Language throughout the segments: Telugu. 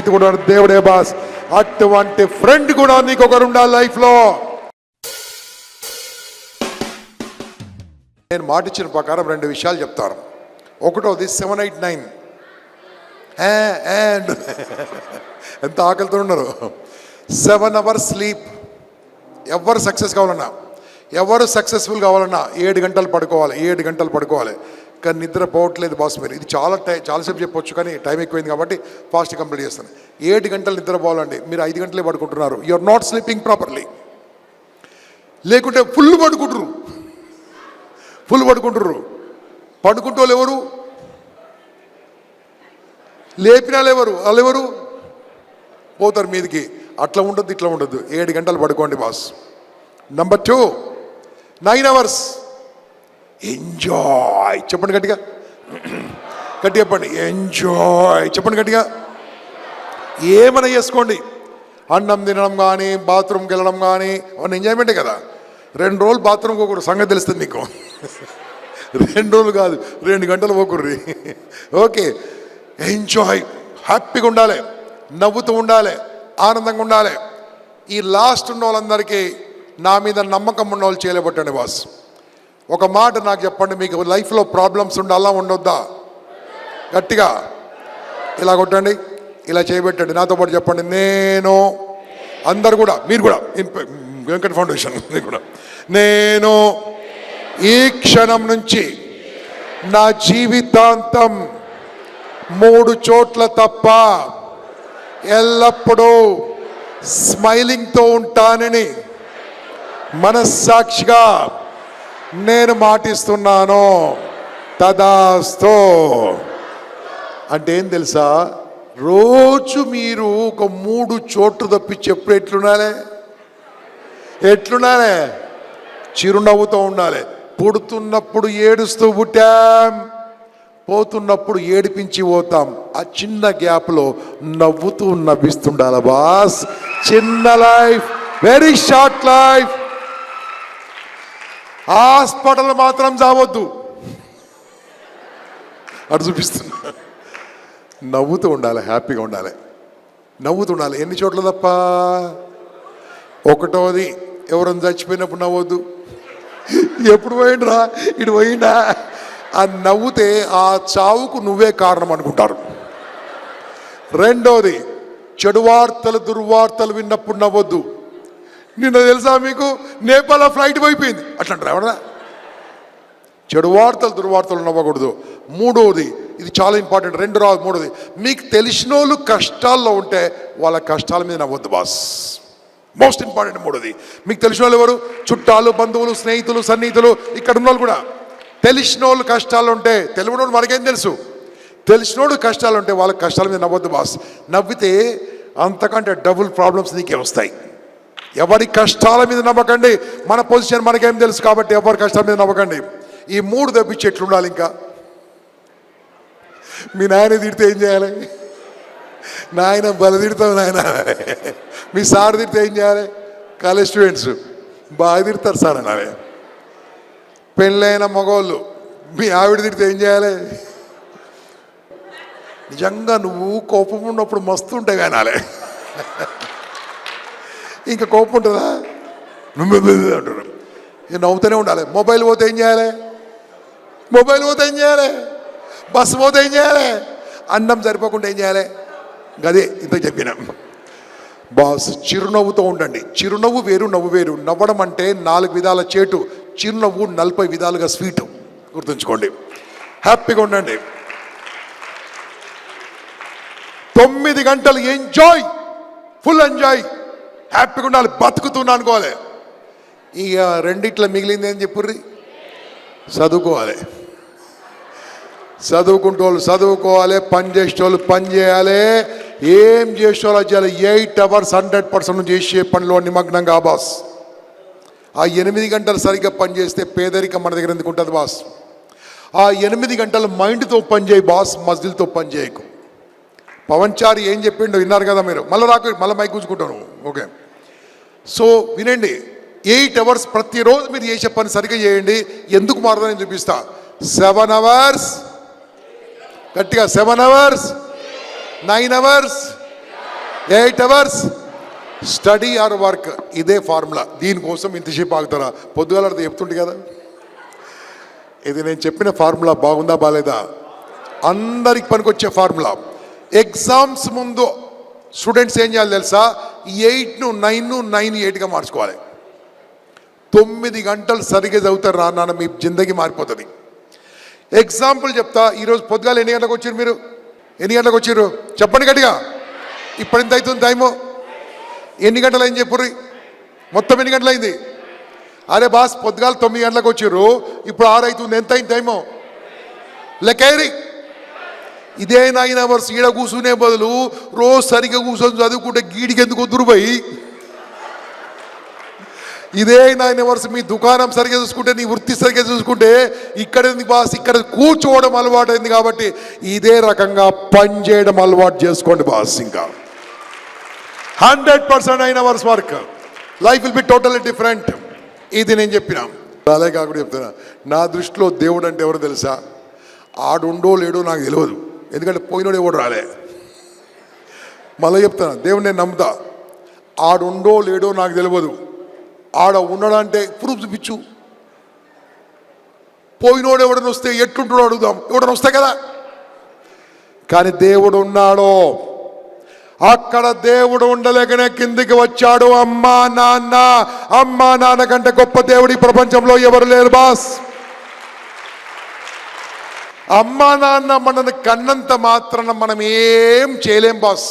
స్నేహితుడు దేవుడే బాస్. అటువంటి ఫ్రెండ్ కూడా నీకు ఒకరు ఉండాలి లైఫ్లో. నేను మాట ఇచ్చిన ప్రకారం 2 విషయాలు చెప్తాను. ఒకటోది 7, 8, 9 ఎంత ఆకలితో ఉన్నారు. 7 hours స్లీప్. ఎవరు సక్సెస్ కావాలన్నా, ఎవరు సక్సెస్ఫుల్ కావాలన్నా 7 గంటలు పడుకోవాలి. 7 గంటలు పడుకోవాలి. కానీ నిద్ర పోవట్లేదు బాస్ మీరు. ఇది చాలాసేపు చెప్పొచ్చు, కానీ టైం ఎక్కువైంది కాబట్టి ఫాస్ట్ కంప్లీట్ చేస్తాను. 7 గంటలు నిద్ర పోవాలండి. మీరు 5 గంటలే పడుకుంటున్నారు. You are not sleeping properly. లేకుంటే ఫుల్ పడుకుంటారు. పడుకుంటూ వాళ్ళు ఎవరు, లేపిన వాళ్ళు ఎవరు పోతారు మీదికి. అట్లా ఉండద్దు, ఇట్లా ఉండద్దు. 7 గంటలు పడుకోండి బాస్. Number 2, 9 hours enjoy. చెప్పండి గట్టిగా, చెప్పండి ఎంజాయ్. చెప్పండి గట్టిగా. ఏమైనా చేసుకోండి. అన్నం తినడం కానీ, బాత్రూమ్కి వెళ్ళడం కానీ అవన్నీ ఎంజాయ్మెంటే కదా. 2 రోజులు బాత్రూమ్కి పోకూడదు, సంగతి తెలుస్తుంది మీకు. 2 రోజులు కాదు, 2 గంటలు పోకుర్రి. Okay, enjoy. హ్యాపీగా ఉండాలి, నవ్వుతూ ఉండాలి, ఆనందంగా ఉండాలి. ఈ లాస్ట్ ఉన్న వాళ్ళందరికీ నా మీద నమ్మకం ఉన్న వాళ్ళు చేయలేబట్టండి బాస్. ఒక మాట నాకు చెప్పండి, మీకు లైఫ్లో ప్రాబ్లమ్స్ ఉండాలా ఉండొద్దా? గట్టిగా ఇలా కొట్టండి, ఇలా చేయబెట్టండి. నాతో పాటు చెప్పండి, నేను. అందరు కూడా, మీరు కూడా, వెంకట ఫౌండేషన్ మీరు కూడా, నేను ఈ క్షణం నుంచి నా జీవితాంతం 3 చోట్ల తప్ప ఎల్లప్పుడూ స్మైలింగ్తో ఉంటానని మనస్సాక్షిగా నేను మాటిస్తున్నాను. తదాస్తు. అంటే ఏం తెలుసా, రోజు మీరు ఒక 3 చోట్లు తప్పించి ఎప్పుడు ఎట్లుండాలి? చిరునవ్వుతో ఉండాలి. పుడుతున్నప్పుడు ఏడుస్తూ పుట్టాం, పోతున్నప్పుడు ఏడిపించి పోతాం. ఆ చిన్న గ్యాప్లో నవ్వుతూ నవ్విస్తుండాలి బాస్. చిన్న life, very short life. Hospital మాత్రం చావద్దు, అటు చూపిస్తున్నా. నవ్వుతూ ఉండాలి, హ్యాపీగా ఉండాలి, నవ్వుతూ ఉండాలి. ఎన్ని చోట్ల తప్ప? ఒకటోది, ఎవరైనా చచ్చిపోయినప్పుడు నవ్వద్దు. ఎప్పుడు పోయిండ్రా, ఇటు పోయిండా. ఆ నవ్వుతే ఆ చావుకు నువ్వే కారణం అనుకుంటారు. రెండోది, చెడు వార్తలు, దుర్వార్తలు విన్నప్పుడు నవ్వద్దు. నిన్న తెలుసా మీకు, నేపాల్ ఫ్లైట్ పోయిపోయింది అట్లంటారు ఎవడదా? చెడు వార్తలు, దుర్వార్తలు నవ్వకూడదు. మూడోది, ఇది చాలా ఇంపార్టెంట్, 2 మూడోది, మీకు తెలిసిన వాళ్ళు కష్టాల్లో ఉంటే వాళ్ళ కష్టాల మీద నవ్వద్దు బాస్. మోస్ట్ ఇంపార్టెంట్ మూడోది. మీకు తెలిసిన వాళ్ళు ఎవరు? చుట్టాలు, బంధువులు, స్నేహితులు, సన్నిహితులు. ఇక్కడ ఉన్న వాళ్ళు కూడా తెలిసిన వాళ్ళు కష్టాలు ఉంటే, తెలియనోడు మనకేం తెలుసు, తెలిసినోడు కష్టాలు ఉంటే వాళ్ళ కష్టాల మీద నవ్వద్దు బాస్. నవ్వితే అంతకంటే డబుల్ ప్రాబ్లమ్స్ నీకే వస్తాయి. ఎవరి కష్టాల మీద నవ్వకండి. మన పొజిషన్ మనకేం తెలుసు కాబట్టి ఎవరి కష్టాల మీద నవ్వకండి. ఈ 3 తప్పించి ఎట్లుండాలి? ఇంకా మీ నాయన తిడితే ఏం చేయాలి? నాయన బల తిడతావు నాయన. మీ సార్ తిడితే ఏం చేయాలి? కాలేజ్ స్టూడెంట్స్ బాగా తిడతారు సార్ అనాలి. పెళ్ళైన మగవాళ్ళు మీ ఆవిడ తిడితే ఏం చేయాలి? నిజంగా నువ్వు కోపం ఉన్నప్పుడు మస్తు ఉంటాయి కానాలే. ఇంకా కోపం ఉంటుందా? అంటారు. నవ్వుతూనే ఉండాలి. మొబైల్ పోతే ఏం చేయాలి? బస్సు పోతే ఏం చేయాలి? అన్నం సరిపోకుండా ఏం చేయాలి? గదే ఇంత చెప్పిన బాస్. చిరునవ్వుతో ఉండండి. చిరునవ్వు వేరు, నవ్వు వేరు. నవ్వడం అంటే 4 విధాల చేటు, చిరునవ్వు 40 విధాలుగా స్వీటు. గుర్తుంచుకోండి. హ్యాపీగా ఉండండి. 9 గంటలు ఎంజాయ్, ఫుల్ ఎంజాయ్, హ్యాపీగా ఉండాలి. బతుకుతున్నా అనుకోవాలి. ఇక 2 మిగిలింది ఏం చెప్పుర్రి? చదువుకోవాలి. చదువుకుంటోళ్ళు చదువుకోవాలి, పని చేసేటోళ్ళు పని చేయాలి, ఏం చేసేవాళ్ళు చేయాలి. 8 hours 100% చేసే పనిలో నిమగ్నంగా బాస్. ఆ 8 గంటలు సరిగ్గా పని చేస్తే పేదరికం మన దగ్గర ఎందుకు ఉంటుంది బాస్? ఆ 8 గంటలు మైండ్తో పని చేయి బాస్, మజిల్తో పని చేయకు. పవన్ చారి ఏం చెప్పిండో విన్నారు కదా మీరు. మళ్ళీ మైక్ కూర్చుకుంటాను. ఓకే, సో వినండి. 8 hours ప్రతిరోజు మీరు చేసే పని సరిగ్గా చేయండి. ఎందుకు మారుతుందని చూపిస్తా. 7 hours, గట్టిగా 7 hours, 9 hours, 8 hours study or work. ఇదే ఫార్ములా. దీనికోసం ఇంతసేపు ఆగుతారా? పొద్దుగాల చెప్తుంటే కదా. ఇది నేను చెప్పిన ఫార్ములా బాగుందా బాలేదా? అందరికి పనికొచ్చే ఫార్ములా. ఎగ్జామ్స్ ముందు స్టూడెంట్స్ ఏం చేయాలి తెలుసా? 8ను 9ను 9 8గా మార్చుకోవాలి. 9 గంటలు సరిగ్గా చదువుతారు నాన్న, మీ జిందగీ మారిపోతుంది. ఎగ్జాంపుల్ చెప్తా. ఈరోజు పొద్దుగాల ఎన్ని గంటలకు వచ్చారు మీరు? ఎన్ని గంటలకు వచ్చారు చెప్పండి గట్టిగా. ఇప్పుడు ఎంత అవుతుంది టైము? ఎన్ని గంటలు అయింది చెప్పుర్రి? మొత్తం ఎన్ని గంటలు అయింది? అరే బాస్, పొద్దుగాల 9 గంటలకు వచ్చారు, ఇప్పుడు 6 అవుతుంది. ఎంత అయింది టైము? లెక్కరి. ఇదే 9 hours ఈడ కూర్చునే బదులు రోజు సరిగ్గా కూర్చొని చదువుకుంటే గీడికి ఎందుకు వద్దురుపోయి, ఇదే 9 hours మీ దుకాణం సరిగ్గా చూసుకుంటే, నీ వృత్తి సరిగ్గా చూసుకుంటే, ఇక్కడ ఎందుకు బాస్, ఇక్కడ కూర్చోవడం అలవాటు అయింది కాబట్టి ఇదే రకంగా పని చేయడం అలవాటు చేసుకోండి బాస్. ఇంకా 100% 9 hours work, life will be totally different. ఇది నేను చెప్పిన. అలాగే కాకుండా చెప్తున్నా, నా దృష్టిలో దేవుడు అంటే ఎవరు తెలుసా? ఆడుండో లేడో నాకు తెలియదు, ఎందుకంటే పోయినోడు ఎవడు రాలే. మళ్ళీ చెప్తాను, దేవుడు నేను నమ్ముతా. ఆడుండో లేడో నాకు తెలియదు, ఆడ ఉన్నాడంటే ప్రూఫ్ చూపించు. పోయినోడు ఎవడని వస్తే ఎట్లుంటాడో అడుగుదాం, ఎవడని వస్తే కదా. కానీ దేవుడు ఉన్నాడో, అక్కడ దేవుడు ఉండలేకనే కిందికి వచ్చాడు. అమ్మా నాన్న కంటే గొప్ప దేవుడు ఈ ప్రపంచంలో ఎవరు లేరు బాస్. అమ్మా నాన్న మనల్ని కన్నంత మాత్రాన మనం ఏం చేయలేం బాస్.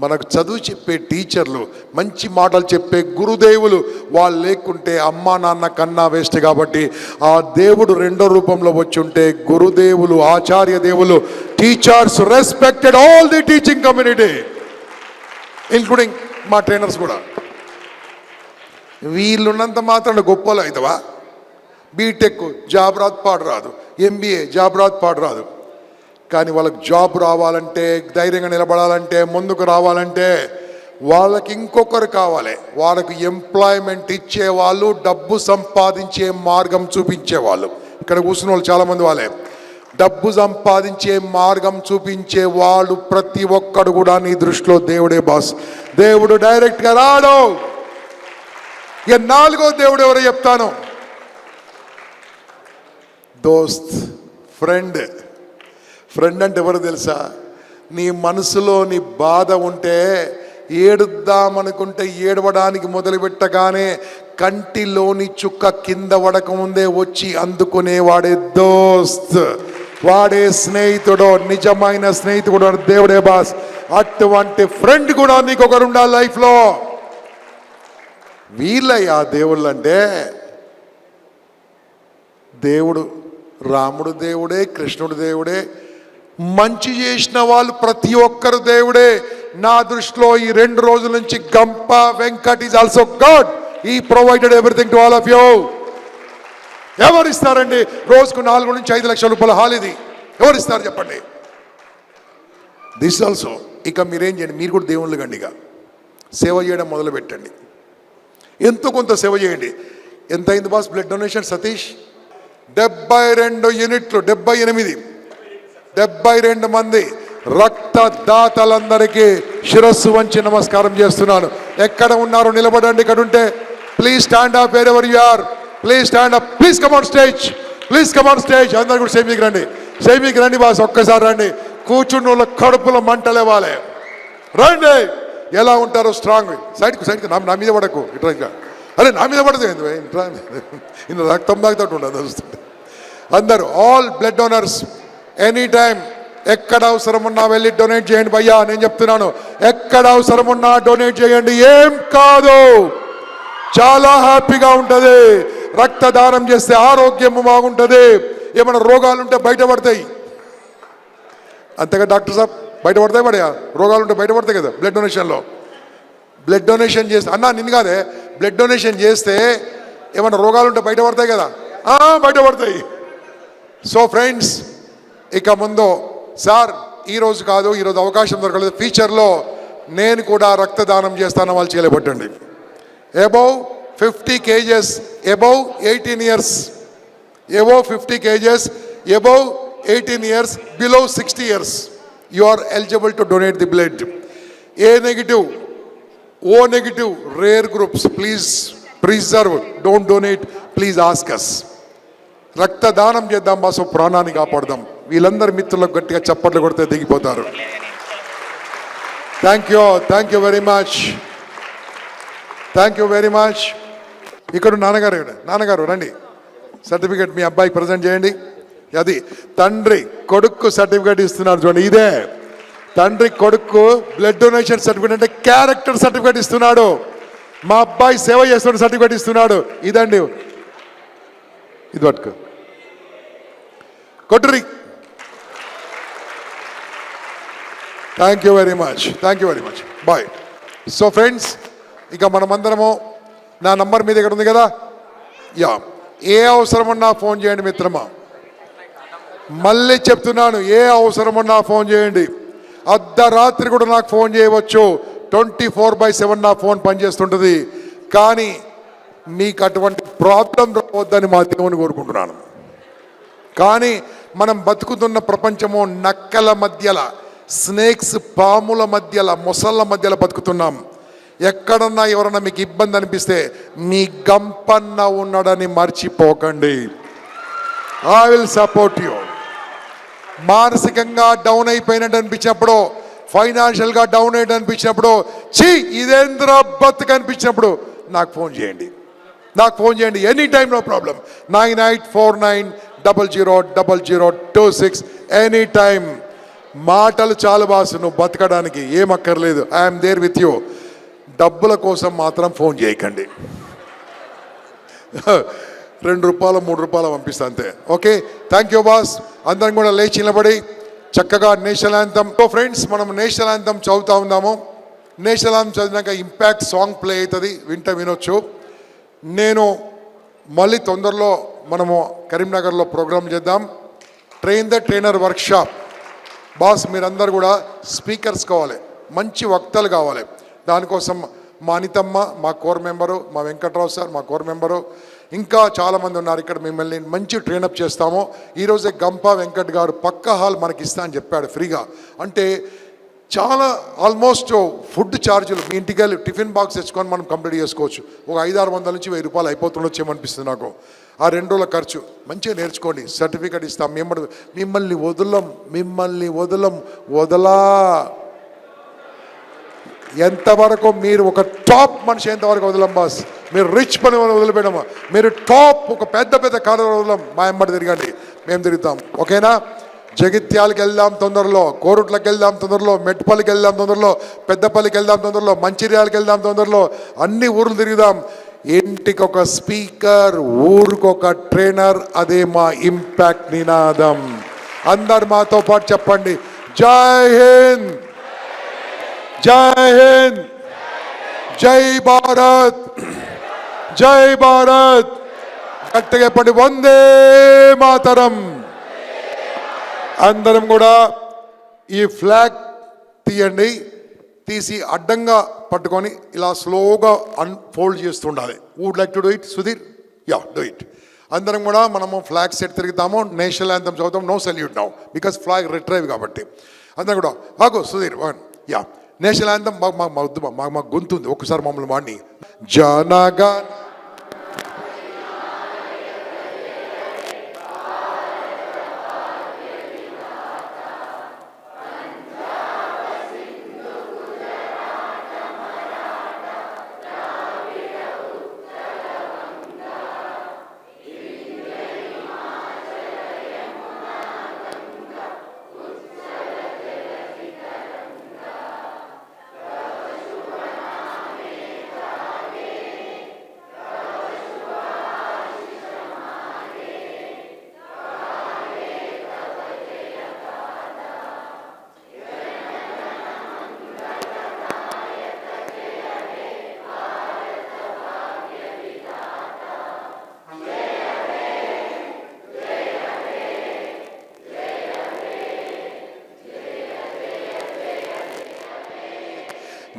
మనకు చదువు చెప్పే టీచర్లు, మంచి మాటలు చెప్పే గురుదేవులు వాళ్ళు లేకుంటే అమ్మా నాన్న కన్నా వేస్ట్. కాబట్టి ఆ దేవుడు రెండో రూపంలో వచ్చి ఉంటే గురుదేవులు, ఆచార్య దేవులు, teachers respected all the teaching community including మా ట్రైనర్స్ కూడా. వీళ్ళున్నంత మాత్రాన గొప్పలు అవుతావా? బీటెక్ జాబ్ రాదు, పాడు రాదు. ఎంబీఏ జాబ్ రాదు, పాడు రాదు. కానీ వాళ్ళకి జాబ్ రావాలంటే, ధైర్యంగా నిలబడాలంటే, ముందుకు రావాలంటే వాళ్ళకి ఇంకొకరు కావాలి. వాళ్ళకి ఎంప్లాయ్మెంట్ ఇచ్చేవాళ్ళు, డబ్బు సంపాదించే మార్గం చూపించేవాళ్ళు. ఇక్కడ కూర్చున్న వాళ్ళు చాలామంది వాళ్ళే. డబ్బు సంపాదించే మార్గం చూపించే వాళ్ళు ప్రతి ఒక్కడు కూడా నీ దృష్టిలో దేవుడే బాస్. దేవుడు డైరెక్ట్గా రాడు. ఇక 4వ దేవుడు ఎవరో చెప్తాను. దోస్త్, ఫ్రెండ్. ఫ్రెండ్ అంటే ఎవరు తెలుసా? నీ మనసులో నీ బాధ ఉంటే, ఏడుద్దామనుకుంటే ఏడవడానికి మొదలుపెట్టగానే కంటిలోని చుక్క కింద పడక ముందే వచ్చి అందుకునేవాడే దోస్త్, వాడే స్నేహితుడు, నిజమైన స్నేహితుడు దేవుడే బాస్. అటువంటి ఫ్రెండ్ కూడా నీకు ఒకరు ఉండాలి లైఫ్లో. వీళ్ళయ్యా దేవుళ్ళు అంటే, దేవుడు రాముడు దేవుడే, కృష్ణుడు దేవుడే, మంచి చేసిన వాళ్ళు ప్రతి ఒక్కరు దేవుడే. నా దృష్టిలో ఈ 2 రోజుల నుంచి గంప వెంకట్ ఈజ్ ఆల్సో గాడ్. ఈ provided everything to all of you. ఎవరు ఇస్తారండి రోజుకు 4 నుంచి 5 లక్షల రూపాయల హాల్? ఇది ఎవరు ఇస్తారు చెప్పండి? This also. ఇక మీరేం చేయండి, మీరు కూడా దేవుళ్ళు కండి. ఇక సేవ చేయడం మొదలు పెట్టండి. ఎంతో కొంత సేవ చేయండి. ఎంత అయింది బాస్ బ్లడ్ డొనేషన్ సతీష్? 72 యూనిట్లు, 72 మంది రక్తదాతలందరికీ శిరస్సు వంచి నమస్కారం చేస్తున్నాను. ఎక్కడ ఉన్నారు నిలబడండి. ఇక్కడ ఉంటే please stand up wherever you are. Please stand up. Please come on stage. Please come on stage. అందరు కూడా సేమికి రండి. సేమికి రండి బాస్. ఒక్కసారి రండి. కూర్చున్న వాళ్ళ కడుపులో మంటలేవాలి. రండి. ఎలా ఉంటారో స్ట్రాంగ్. సైడ్కి నా మీద పడకు. ఇట్లా అరే నా మీద పడదు. ఇంత రక్తం తాగుతూ ఉండదు చూస్తుంటే. అందరూ all blood donors any time ఎక్కడ అవసరం ఉన్నా వెళ్ళి డొనేట్ చేయండి భయ్యా. నేను చెప్తున్నాను, ఎక్కడ అవసరం ఉన్నా డొనేట్ చేయండి. ఏం కాదు, చాలా హ్యాపీగా ఉంటుంది. రక్తదానం చేస్తే ఆరోగ్యం బాగుంటుంది. ఏమైనా రోగాలుంటే బయటపడతాయి. అంతేగా డాక్టర్ సాబ్? బయటపడతాయి పడయా? రోగాలుంటే బయటపడతాయి కదా బ్లడ్ డొనేషన్లో. బ్లడ్ డొనేషన్ చేస్తే అన్నా నిన్ను కాదే, బ్లడ్ డొనేషన్ చేస్తే ఏమైనా రోగాలుంటే బయటపడతాయి కదా? బయటపడతాయి. సో ఫ్రెండ్స్, ఇక ముందు సార్ ఈరోజు కాదు, ఈరోజు అవకాశం దొరకలేదు, ఫ్యూచర్లో నేను కూడా రక్తదానం చేస్తాను. వాళ్ళు చేయలేబట్టండి. Above 50 kgs, above 18 years, above 50 kgs, above 18 years, below 60 years, you are eligible to donate the blood. A negative, O negative, rare groups please preserve, don't donate, please ask us. రక్తదానం చేద్దాం బాసు, ప్రాణాన్ని కాపాడదాం. వీళ్ళందరి మిత్రులకు గట్టిగా చప్పట్లు కొడితే దిగిపోతారు. Thank you very much, thank you very much. ఇక్కడ నాన్నగారు రండి, సర్టిఫికేట్ మీ అబ్బాయికి ప్రజెంట్ చేయండి. అది తండ్రి కొడుకు సర్టిఫికేట్ ఇస్తున్నారు చూడండి. ఇదే తండ్రి కొడుకు బ్లడ్ డొనేషన్ సర్టిఫికేట్ అంటే క్యారెక్టర్ సర్టిఫికేట్ ఇస్తున్నాడు. మా అబ్బాయి సేవ చేస్తున్న సర్టిఫికేట్ ఇస్తున్నాడు. ఇదండి, ఇది పట్టుకో కొట్టురి. Thank you very much, boy. So friends, ఇక మనమందరము, నా నంబర్ మీ దగ్గర ఉంది కదా, యా, ఏ అవసరం ఉన్నా ఫోన్ చేయండి మిత్రమా. మళ్ళీ చెప్తున్నాను, ఏ అవసరం ఉన్నా ఫోన్ చేయండి. అర్ధరాత్రి కూడా నాకు ఫోన్ చేయవచ్చు. 24/7 నా ఫోన్ పనిచేస్తుంటుంది. కానీ మీకు అటువంటి ప్రాబ్లం రావద్దని మా దేవుని కోరుకుంటున్నాను. కానీ మనం బతుకుతున్న ప్రపంచము నక్కల మధ్యల, స్నేక్స్, పాముల మధ్యల, మొసళ్ళ మధ్యలో బతుకుతున్నాం. ఎక్కడన్నా ఎవరన్నా మీకు ఇబ్బంది అనిపిస్తే మీ గంపన్న ఉన్నాడని మర్చిపోకండి. I will support you. మానసికంగా డౌన్ అయిపోయినట్టు అనిపించినప్పుడు, ఫైనాన్షియల్గా డౌన్ అయ్యి అనిపించినప్పుడు, ఇదేంద్ర బతుకు అనిపించినప్పుడు నాకు ఫోన్ చేయండి. Any time, no problem. 9849000026 any time. మాటలు చాలు బాసు, నువ్వు బతకడానికి ఏం అక్కర్లేదు. I'm there with you. డబ్బుల కోసం మాత్రం ఫోన్ చేయకండి. 2 రూపాయలు 3 రూపాయలు పంపిస్తా అంతే. Okay, thank you boss. అందరం కూడా లేచి నిలబడి చక్కగా నేషనల్ యాంథమ్. సో ఫ్రెండ్స్, మనం నేషనల్ యాంథమ్ చదువుతా ఉందాము. నేషనల్ యాంథమ్ చదివినాక ఇంపాక్ట్ సాంగ్ ప్లే అవుతుంది, వినొచ్చు. నేను మళ్ళీ తొందరలో మనము కరీంనగర్లో ప్రోగ్రామ్ చేద్దాం, train the trainer workshop. Boss, మీరందరూ కూడా స్పీకర్స్ కావాలి, మంచి వక్తలు కావాలి. దానికోసం మా అనితమ్మ, మా కోర్ మెంబరు, మా వెంకట్రావు సార్, మా కోర్ మెంబరు, ఇంకా చాలామంది ఉన్నారు ఇక్కడ. మిమ్మల్ని మంచి ట్రైనప్ చేస్తాము. ఈరోజే గంపా వెంకట్ గారు పక్క హాల్ మనకి ఇస్తా అని చెప్పాడు ఫ్రీగా. అంటే చాలా ఆల్మోస్ట్ ఫుడ్ ఛార్జీలు మీ ఇంటికి వెళ్ళి టిఫిన్ బాక్స్ తెచ్చుకొని మనం కంప్లీట్ చేసుకోవచ్చు. ఒక 500-600 నుంచి 1000 రూపాయలు అయిపోతుండొచ్చేమనిపిస్తుంది నాకు. ఆ 2 రోజుల ఖర్చు మంచిగా నేర్చుకోండి. సర్టిఫికేట్ ఇస్తాం. మిమ్మల్ని వదలా. ఎంతవరకు మీరు ఒక టాప్ మనిషి ఎంతవరకు వదలం బాస్. మీరు రిచ్ పని వదిలిపెట్టమా. మీరు టాప్ ఒక పెద్ద కారు వదలం. మా ఎంబడి తిరగండి, మేము తిరుగుతాం. ఓకేనా? జగిత్యాలకు వెళ్దాం తొందరలో, కోరుట్లకు వెళ్దాం తొందరలో, మెట్పల్లికి వెళ్దాం తొందరలో, పెద్దపల్లికి వెళ్దాం తొందరలో, మంచిర్యాలకు వెళ్దాం తొందరలో. అన్ని ఊర్లు తిరుగుదాం. ఇంటికి ఒక స్పీకర్, ఊరికొక ట్రైనర్. అదే మా ఇంపాక్ట్ నినాదం. అందరు మాతో పాటు చెప్పండి, జై హింద్, జై హింద్, జై భారత్, జై భారత్. గట్టిగా చెప్పండి, వందే మాతరం. అందరం కూడా ఈ ఫ్లాగ్ తీయండి. తీసి అడ్డంగా పట్టుకొని ఇలా స్లోగా అన్ఫోల్డ్ చేస్తుండాలి. Would like to do it Sudheer? Yeah, do it. అందరం కూడా మనము ఫ్లాగ్ సెట్ తిరుగుతాము, నేషనల్ యాంథమ్ చదువుతాం. No salute now because flag retrieve కాబట్టి. అందరం కూడా మాకు సుధీర్ యా నేషనల్ యాంథమ్ మాకు గొంతుంది. ఒకసారి మమ్మల్ని వాడిని జనగణ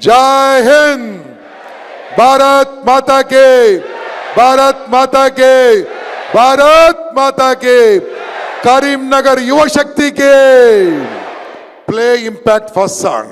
जय हिंद, भारत माता के, भारत माता के, भारत माता के. करीमनगर युवा शक्ति के प्ले इंपैक्ट फर्स्ट सॉन्ग.